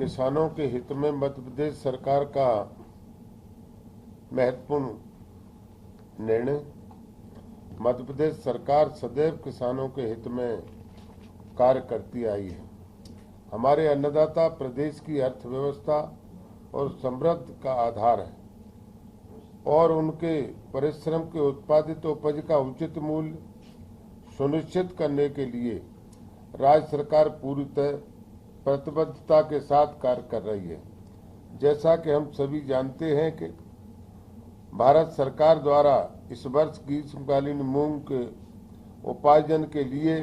किसानों के हित में मध्य प्रदेश सरकार का महत्वपूर्ण निर्णय। मध्य प्रदेश सरकार सदैव किसानों के हित में कार्य करती आई है। हमारे अन्नदाता प्रदेश की अर्थव्यवस्था और समृद्धि का आधार है और उनके परिश्रम के उत्पादित उपज का उचित मूल्य सुनिश्चित करने के लिए राज्य सरकार पूरी प्रतिबद्धता के साथ कार्य कर रही है। जैसा कि हम सभी जानते हैं कि भारत सरकार द्वारा इस वर्ष ग्रीष्मकालीन मूंग के उपार्जन के लिए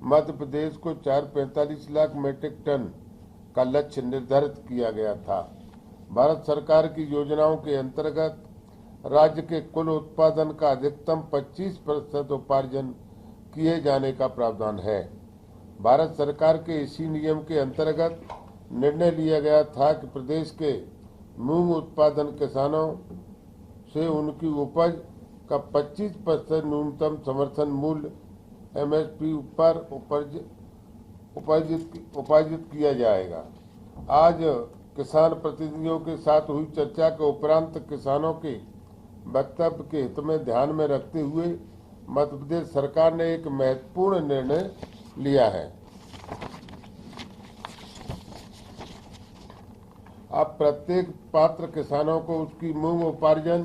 मध्य प्रदेश को 445 लाख मीट्रिक टन का लक्ष्य निर्धारित किया गया था। भारत सरकार की योजनाओं के अंतर्गत राज्य के कुल उत्पादन का अधिकतम 25% उपार्जन किए जाने का प्रावधान है। भारत सरकार के इसी नियम के अंतर्गत निर्णय लिया गया था कि प्रदेश के मूंग उत्पादन किसानों से उनकी उपज का 25% न्यूनतम समर्थन मूल्य MSP पर उपार्जित किया जाएगा। आज किसान प्रतिनिधियों के साथ हुई चर्चा के उपरांत किसानों के वक्तव्य के हित में ध्यान में रखते हुए मध्य प्रदेश सरकार ने एक महत्वपूर्ण निर्णय लिया है। अब प्रत्येक पात्र किसानों को उसकी मूंग उपार्जन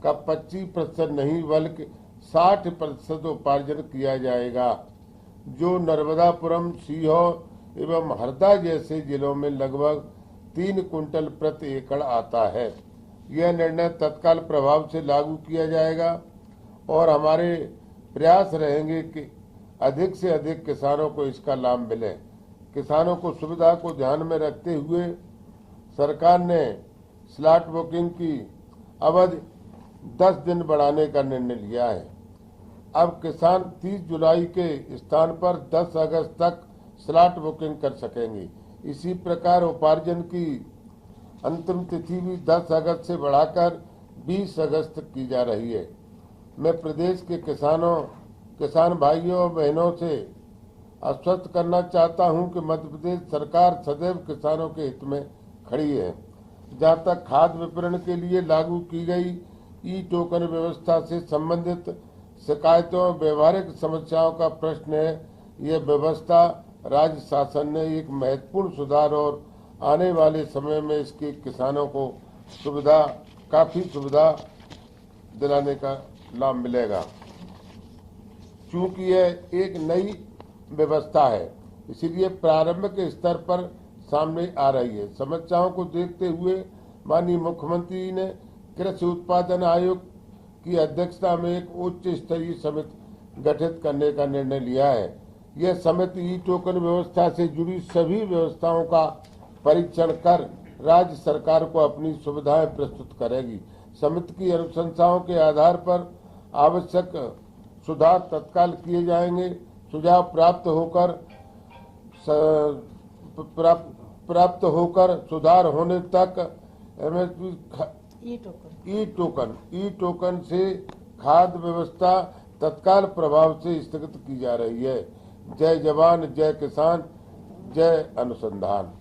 का 25% नहीं बल्कि 60% उपार्जन किया जाएगा, जो नर्मदापुरम, सीहोर एवं हरदा जैसे जिलों में लगभग 3 कुंटल प्रति एकड़ आता है। यह निर्णय तत्काल प्रभाव से लागू किया जाएगा और हमारे प्रयास रहेंगे कि अधिक से अधिक किसानों को इसका लाभ मिले। किसानों को सुविधा को ध्यान में रखते हुए सरकार ने स्लॉट बुकिंग की अवधि 10 दिन बढ़ाने का निर्णय लिया है। अब किसान 30 जुलाई के स्थान पर 10 अगस्त तक स्लॉट बुकिंग कर सकेंगे। इसी प्रकार उपार्जन की अंतिम तिथि भी 10 अगस्त से बढ़ाकर 20 अगस्त तक की जा रही है। मैं प्रदेश के किसान भाइयों और बहनों से आश्वस्त करना चाहता हूं कि मध्य प्रदेश सरकार सदैव किसानों के हित में खड़ी है। जहां तक खाद्य विपणन के लिए लागू की गई ई-टोकन व्यवस्था से संबंधित शिकायतों और व्यवहारिक समस्याओं का प्रश्न है, यह व्यवस्था राज्य शासन ने एक महत्वपूर्ण सुधार और आने वाले समय में इसके किसानों को काफी सुविधा दिलाने का लाभ मिलेगा। चूंकि यह एक नई व्यवस्था है, इसलिए प्रारंभिक स्तर पर सामने आ रही है। समस्याओं को देखते हुए माननीय मुख्यमंत्री ने कृषि उत्पादन आयोग की अध्यक्षता में एक उच्च स्तरीय समिति गठित करने का निर्णय लिया है। यह समिति ई-टोकन व्यवस्था से जुड़ी सभी व्यवस्थाओं का परीक्षण कर राज्य सरकार को अपनी सुविधाएं प्रस्तुत करेगी। समिति की अनुशंसाओं के आधार पर आवश्यक सुधार तत्काल किए जाएंगे। सुझाव प्राप्त होकर सुधार होने तक MSP ई टोकन से खाद्य व्यवस्था तत्काल प्रभाव से स्थगित की जा रही है। जय जवान, जय किसान, जय अनुसंधान।